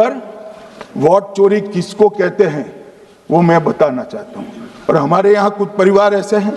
पर वोट चोरी किसको कहते हैं वो मैं बताना चाहता हूं। और हमारे यहाँ कुछ परिवार ऐसे हैं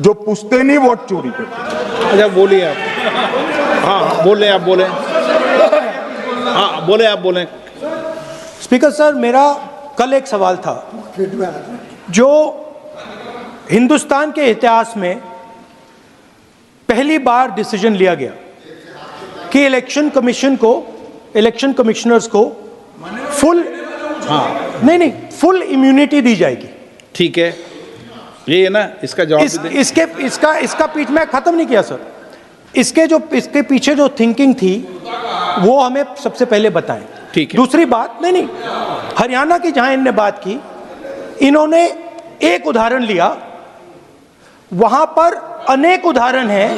जो पूछते नहीं, वोट चोरी करते। अच्छा बोलिए आप। हाँ बोले आप बोले। हाँ बोले आप बोले। स्पीकर सर, मेरा कल एक सवाल था जो हिंदुस्तान के इतिहास में पहली बार डिसीजन लिया गया कि इलेक्शन कमिश्नर्स को फुल फुल इम्यूनिटी दी जाएगी। ठीक है, ये है ना, इसका जवाब इसका पीछ मैं खत्म नहीं किया सर। इसके पीछे जो थिंकिंग थी वो हमें सबसे पहले बताएं। ठीक है। दूसरी बात, नहीं हरियाणा की जहां इन्होंने बात की, इन्होंने एक उदाहरण लिया, वहां पर अनेक उदाहरण हैं।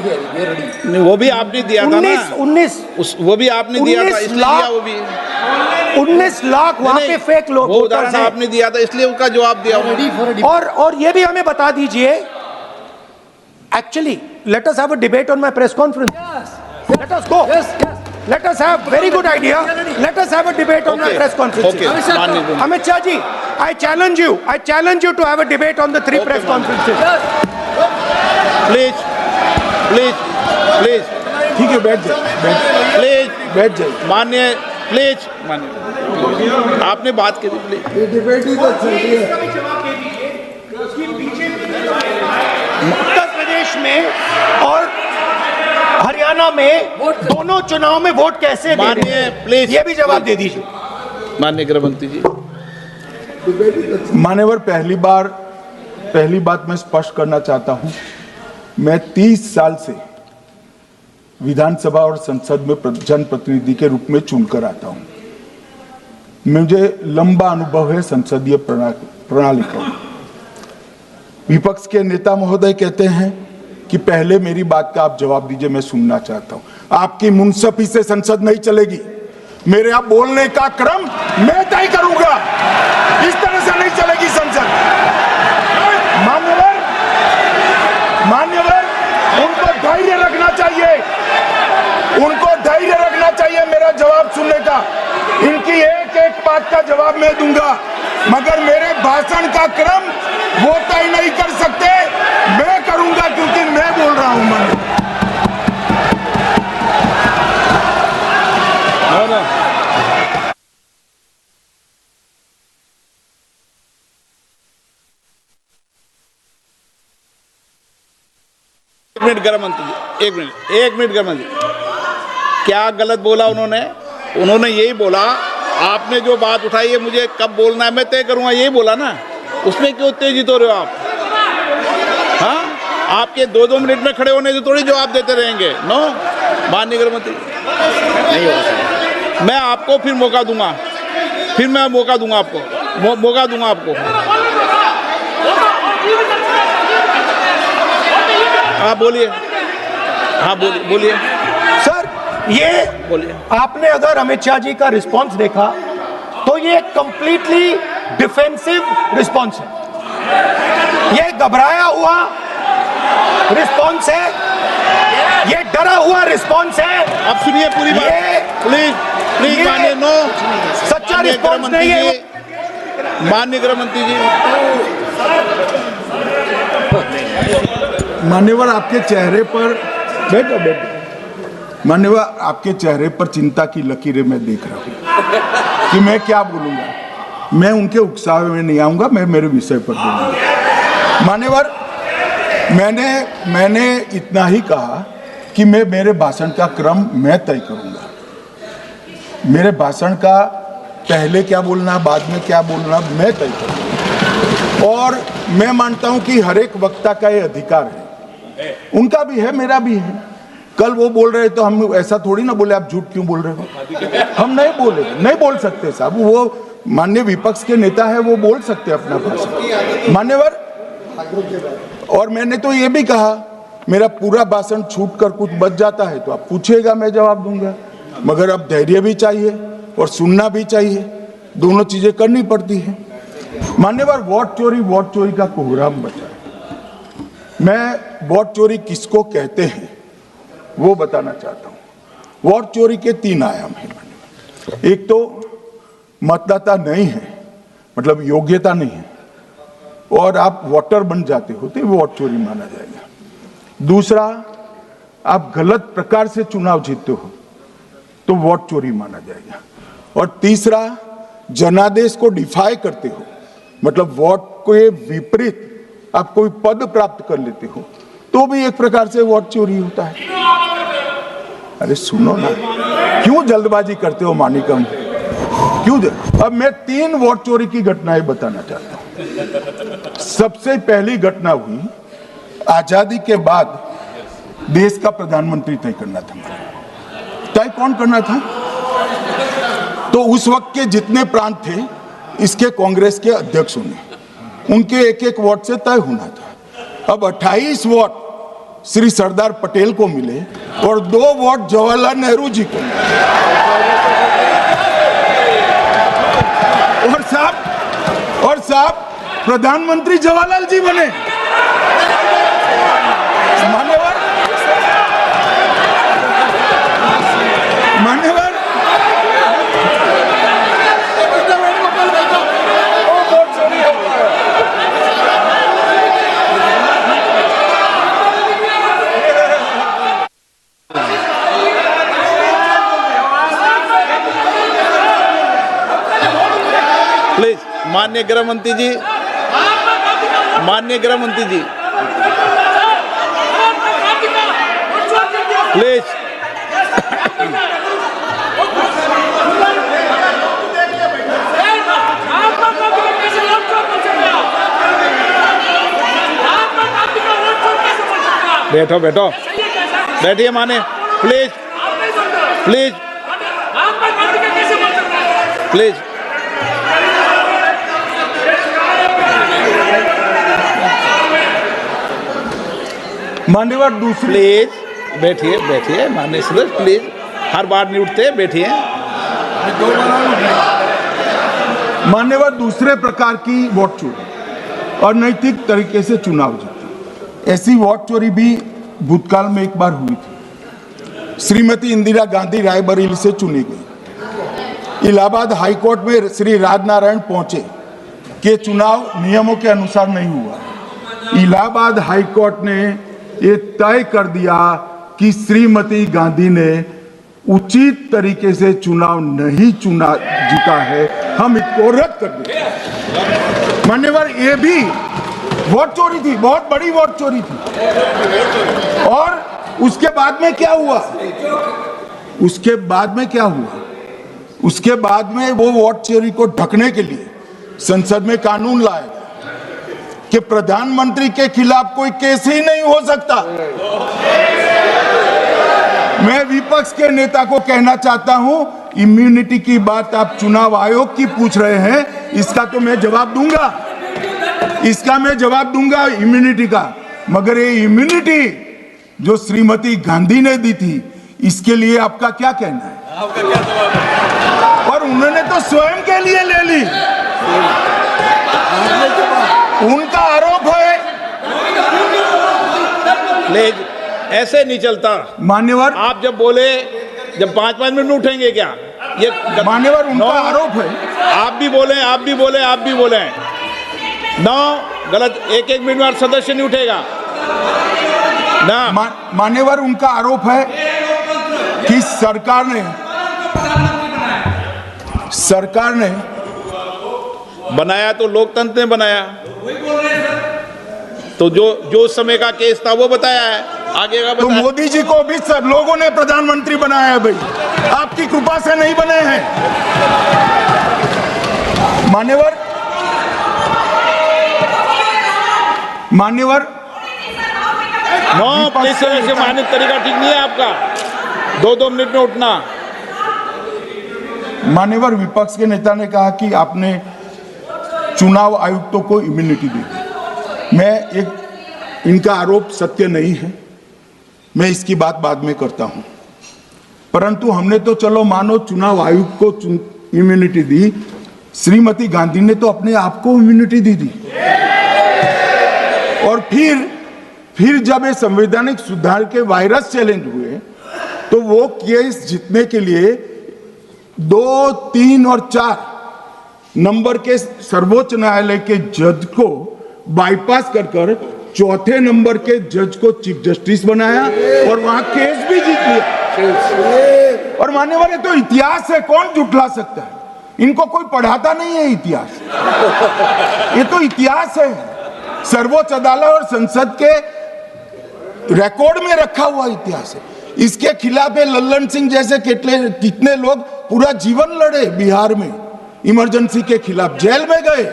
वो भी आपने दिया था ना, 19 वो भी आपने दिया था, इसलिए दिया वो भी। 19 लाख वहां पे फेक लोग, वो उदाहरण आपने दिया था, इसलिए उसका जवाब दिया। और ये भी हमें बता दीजिए, actually let us have a debate on my press conference. Let us go, let us have very good idea, let us have a debate on the press conferences. Amit Shah ji, I challenge you to have a debate on the 3 press conferences. Please ठीक है, बैठ जाइए माननीय, please माननीय, आपने बात की थी, प्लीज। ये डिबेट ही तो चल रही है। उत्तर प्रदेश में और हरियाणा में दोनों चुनाव में वोट कैसे दे रहे हैं? प्लीज ये भी जवाब दे दीजिए माननीय गृहमंत्री जी। मान्यवर, पहली बात मैं स्पष्ट करना चाहता हूं, मैं 30 साल से विधानसभा और संसद में जनप्रतिनिधि के रूप में चुनकर आता हूं। मुझे लंबा अनुभव है संसदीय प्रणाली का। विपक्ष के नेता महोदय कहते हैं कि पहले मेरी बात का आप जवाब दीजिए, मैं सुनना चाहता हूं। आपकी मुनसफी से संसद नहीं चलेगी। मेरे आप बोलने का क्रम मैं तय करूंगा, इस तरह से नहीं चलेगी संसद। मान्यवर, उनको धैर्य रखना चाहिए, मेरा जवाब सुनने का। इनकी एक एक बात का जवाब मैं दूंगा, मगर मेरे भाषण का क्रम वो तय नहीं कर सकते, मैं करूंगा, क्योंकि मैं बोल रहा हूं। एक मिनट गृहमंत्री जी, एक मिनट गृहमंत्री, क्या गलत बोला उन्होंने यही बोला, आपने जो बात उठाई है मुझे कब बोलना है मैं तय करूंगा, यही बोला ना। उसमें क्यों उत्तेजित हो रहे हो आप? हाँ, आपके 2-2 मिनट में खड़े होने से थोड़ी जवाब देते रहेंगे। नो माननीय गृहमंत्री, नहीं होगा। मैं आपको फिर मौका दूंगा, आपको। हाँ बोलिए, बोलिए सर। ये बोलिए। आपने अगर अमित शाह जी का रिस्पांस देखा तो ये कंप्लीटली डिफेंसिव रिस्पांस है, ये घबराया हुआ रिस्पांस है, ये डरा हुआ रिस्पांस है। अब सुनिए पूरी बात, प्लीज मानिए। नो, सच्चा रिस्पांस नहीं है। माननीय गृहमंत्री जी, मान्यवर, आपके चेहरे पर बैठो। मान्यवर, आपके चेहरे पर चिंता की लकीरें मैं देख रहा हूं कि मैं क्या बोलूंगा। मैं उनके उकसावे में नहीं आऊंगा, मैं मेरे विषय पर बोलूंगा। मान्यवर, मैंने इतना ही कहा कि मेरे भाषण का क्रम मैं तय करूंगा। मेरे भाषण का पहले क्या बोलना, बाद में क्या बोलना, मैं तय करूंगा। और मैं मानता हूं कि हर एक वक्ता का ये अधिकार है, उनका भी है, मेरा भी है। कल वो बोल रहे तो हम ऐसा थोड़ी ना बोले आप झूठ क्यों बोल रहे हो। हम नहीं बोल सकते साहब, वो माननीय विपक्ष के नेता है, वो बोल सकते अपना भाषण। मान्यवर, और मैंने तो ये भी कहा, मेरा पूरा भाषण छूट कर कुछ बच जाता है तो आप पूछिएगा, मैं जवाब दूंगा। मगर अब धैर्य भी चाहिए और सुनना भी चाहिए, दोनों चीजें करनी पड़ती है। मान्यवर, वोट चोरी का कोहराम बचा। मैं वोट चोरी किसको कहते हैं वो बताना चाहता हूं। वोट चोरी के 3 आयाम हैं। एक तो मतदाता नहीं है, मतलब योग्यता नहीं है, और आप वोटर बन जाते हो तो वोट चोरी माना जाएगा। दूसरा, आप गलत प्रकार से चुनाव जीतते हो तो वोट चोरी माना जाएगा। और तीसरा, जनादेश को डिफाई करते हो, मतलब वोट के विपरीत आप कोई पद प्राप्त कर लेते हो तो भी एक प्रकार से वोट चोरी होता है। अरे सुनो ना, क्यों जल्दबाजी करते हो मानिकम, क्यों? अब मैं 3 वोट चोरी की घटनाएं बताना चाहता हूं। सबसे पहली घटना हुई, आजादी के बाद देश का प्रधानमंत्री तय करना था। तय कौन करना था? तो उस वक्त के जितने प्रांत थे, इसके कांग्रेस के अध्यक्षों ने, उनके एक एक वोट से तय होना था। अब 28 वोट श्री सरदार पटेल को मिले और 2 वोट जवाहरलाल नेहरू जी को मिले। और साहब प्रधानमंत्री जवाहरलाल जी बने। मान्यवर प्लीज, माननीय गृह मंत्री जी, माननीय गृह मंत्री जी, प्लीज। बैठो बैठो, बैठिए माने, प्लीज प्लीज प्लीज। मान्यवर दूसरी, प्लीज बैठिए बैठिए माननीय सदस्य, प्लीज, हर बार नहीं उठते, बैठिए। मान्यवर दूसरे प्रकार की वोट चोरी और नैतिक तरीके से चुनाव जीते, ऐसी वोट चोरी भी भूतकाल में एक बार हुई थी। श्रीमती इंदिरा गांधी रायबरेली से चुनी गई। इलाहाबाद हाईकोर्ट में श्री राजनारायण पहुंचे कि चुनाव नियमों के अनुसार नहीं हुआ। इलाहाबाद हाईकोर्ट ने ये तय कर दिया कि श्रीमती गांधी ने उचित तरीके से चुनाव नहीं जीता है, हम इसको रद्द कर दें। मान्यवर, ये भी वोट चोरी थी, बहुत बड़ी वोट चोरी थी। और उसके बाद में क्या हुआ? उसके बाद में वो वोट चोरी को ढकने के लिए संसद में कानून लाया कि प्रधानमंत्री के खिलाफ कोई केस ही नहीं हो सकता। मैं विपक्ष के नेता को कहना चाहता हूं, इम्यूनिटी की बात आप चुनाव आयोग की पूछ रहे हैं, इसका तो मैं जवाब दूंगा, इम्यूनिटी का। मगर ये इम्यूनिटी जो श्रीमती गांधी ने दी थी, इसके लिए आपका क्या कहना है? और उन्होंने तो स्वयं के लिए ले ली। उनका आरोप है। प्लीज, ऐसे नहीं चलता मान्यवर, आप जब बोले, जब 5-5 मिनट उठेंगे क्या? ये मान्यवर, उनका आरोप है। आप भी बोले। नौ गलत, 1-1 मिनट में सदस्य नहीं उठेगा ना। मान्यवर, उनका आरोप है कि सरकार ने बनाया तो लोकतंत्र ने बनाया, तो जो समय का केस था वो बताया है, आगे का तो बताया। मोदी जी को भी सब लोगों ने प्रधानमंत्री बनाया है भाई, आपकी कृपा से नहीं बने हैं। मान्यवर, नो प्लीज, ऐसे मान्य तरीका ठीक नहीं है आपका, 2-2 मिनट में उठना। मान्यवर, विपक्ष के नेता ने कहा कि आपने चुनाव आयुक्तों को इम्यूनिटी दे दी। इनका आरोप सत्य नहीं है, मैं इसकी बात बाद में करता हूं। परंतु हमने तो चलो मानो चुनाव आयुक्त को इम्यूनिटी दी, श्रीमती गांधी ने तो अपने आप को इम्यूनिटी दी थी। और फिर जब ये संवैधानिक सुधार के वायरस चैलेंज हुए तो वो केस जीतने के लिए 2, 3 और 4 नंबर के सर्वोच्च न्यायालय के जज को बाईपास कर चौथे नंबर के जज को चीफ जस्टिस बनाया और वहां केस भी जीत लिया। और मानने वाले तो इतिहास है, कौन झुठला सकता है? इनको कोई पढ़ाता नहीं है इतिहास, ये तो इतिहास है, सर्वोच्च अदालत और संसद के रिकॉर्ड में रखा हुआ इतिहास है। इसके खिलाफ लल्लन सिंह जैसे कितने लोग पूरा जीवन लड़े बिहार में, इमरजेंसी के खिलाफ जेल में गए।